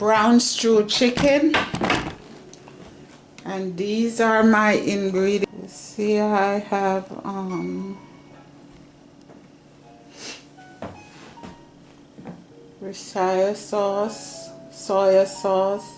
brown stew chicken, and these are my ingredients. You see, I have Worcestershire sauce, soya sauce,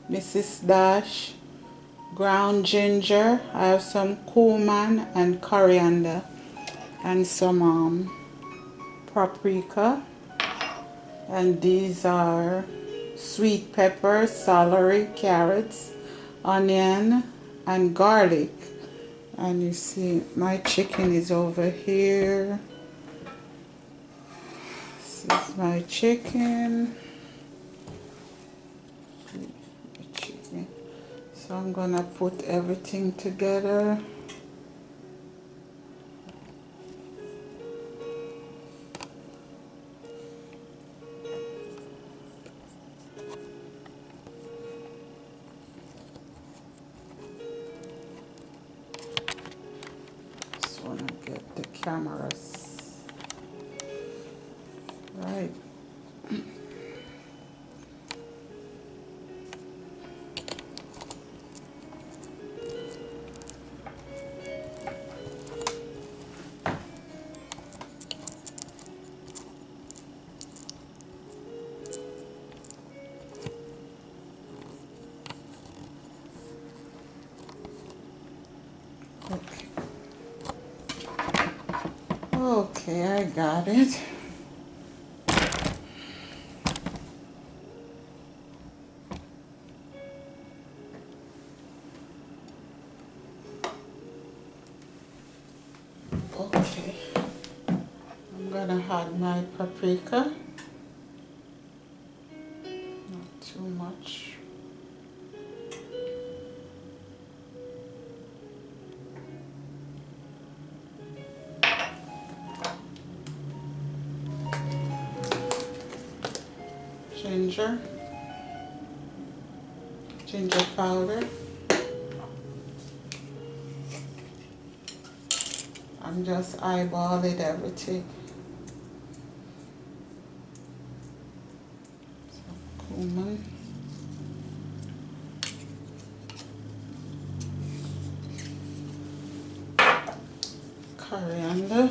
Mrs. Dash, ground ginger. I have some cumin and coriander, and some paprika, and these are sweet pepper, celery, carrots, onion, and garlic. And you see my chicken is over here. This is my chicken. So I'm gonna put everything together. Just wanna get the cameras right. Okay. Okay, I got it. Okay. I'm gonna add my paprika. Not too much. Ginger powder. I'm just eyeballing everything. Cumin. Coriander.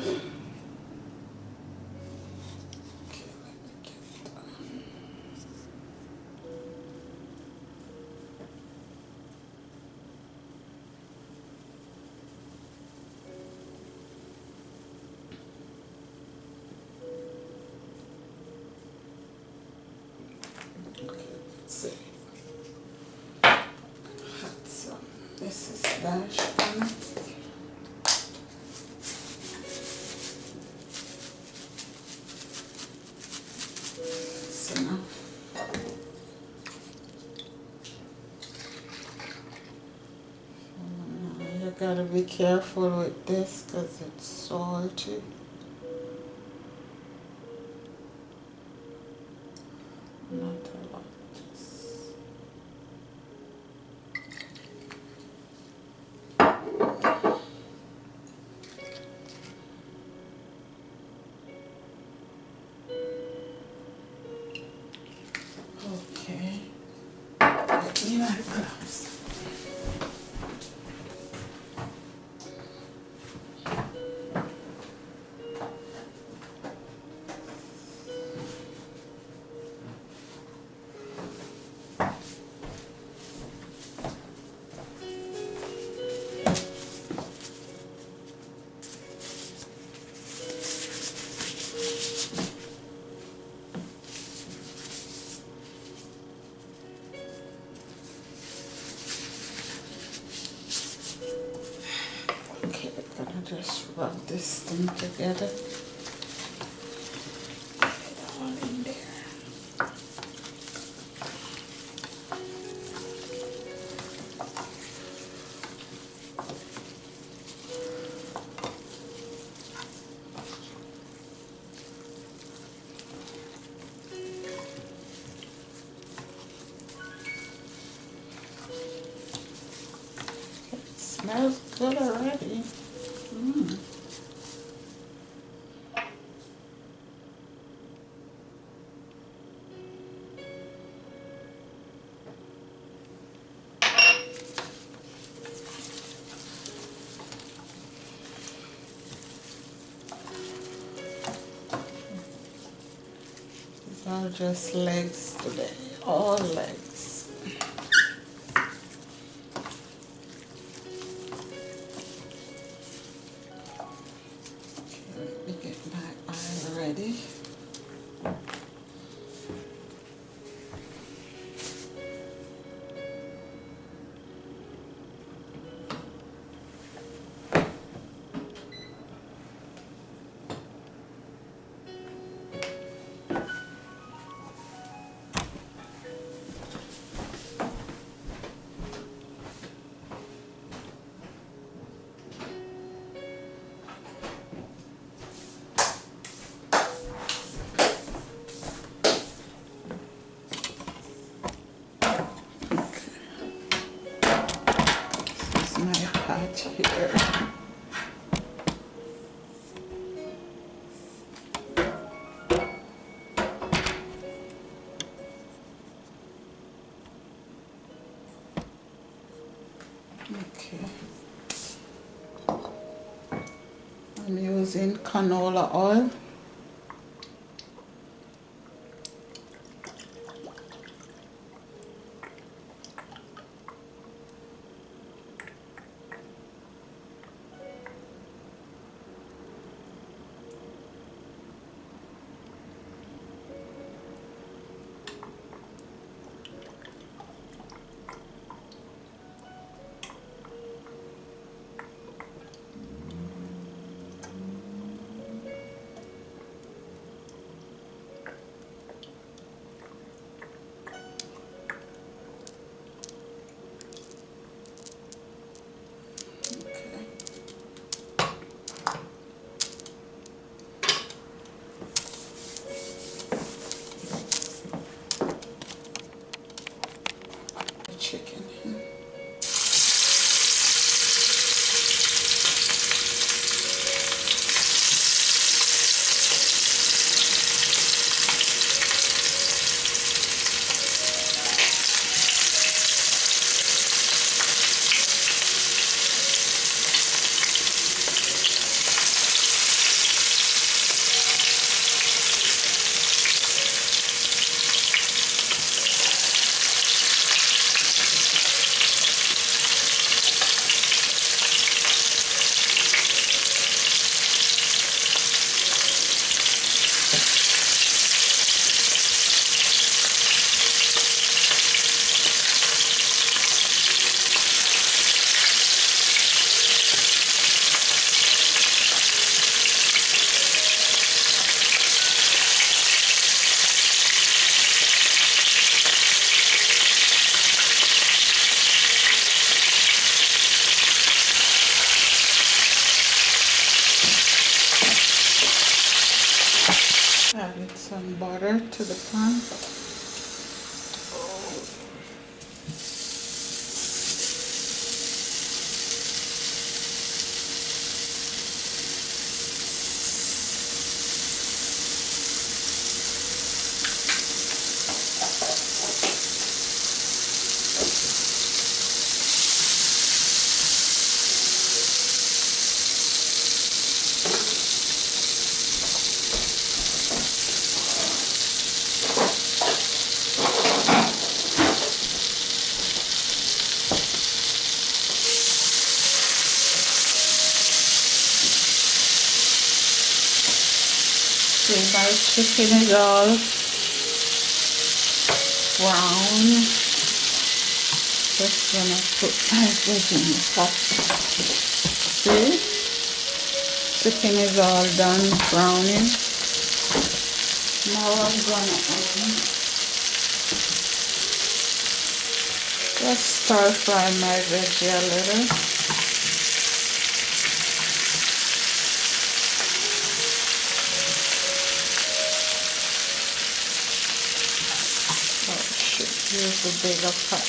See. So this is Dash on it. So now you gotta be careful with this because it's salty. Not a lot. Okay. Get me my gloves. Just rub this thing together. Get it all in there. It smells good already. or just legs today? All legs. Okay, let me get my oil ready. This is my pot here. Okay. I'm using canola oil. Chicken. Added some butter to the pan. See, my chicken is all brown. Just gonna put my veg in the pot. See? Chicken is all done browning. Now I'm gonna just stir fry my veggie a little. Oh shit, here's the bigger pot.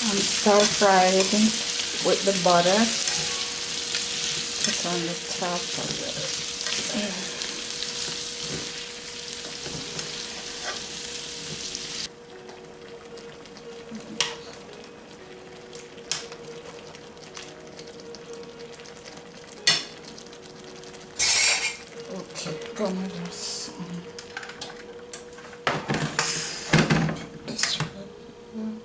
And stir fry it with the butter. it on the top of it. Okay, gonna just this one.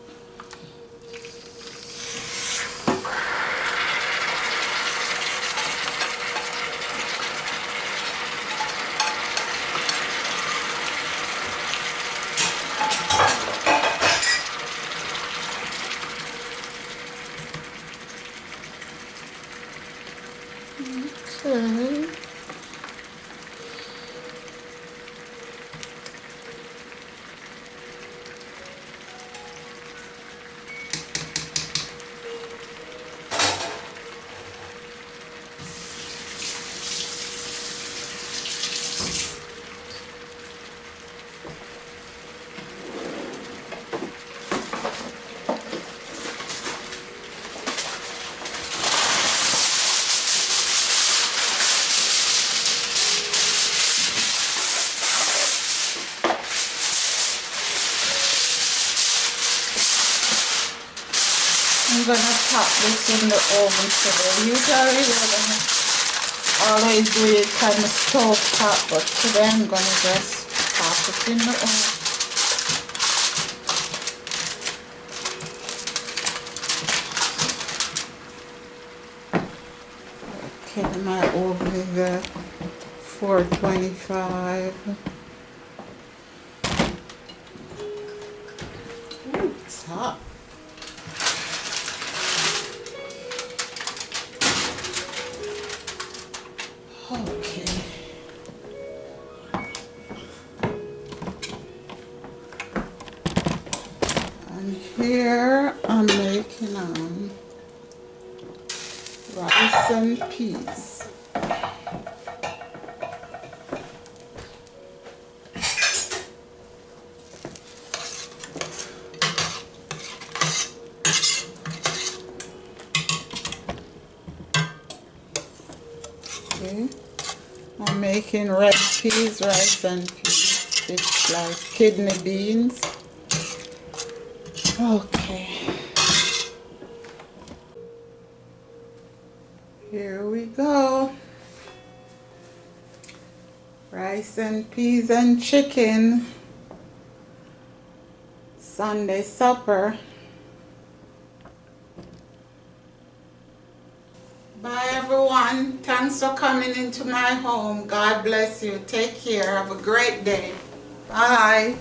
Okay. I'm gonna pop this in the oven today. Usually we're gonna always do it on the stove top, but today I'm gonna just pop it in the oven. Okay, my oven is at 425. Ooh, it's hot. Okay. And here I'm making rice and peas. Okay. I'm making red peas, rice and peas. It's like kidney beans. Okay. Here we go. Rice and peas and chicken. Sunday supper. Bye everyone. Thanks for coming into my home. God bless you. Take care. Have a great day. Bye.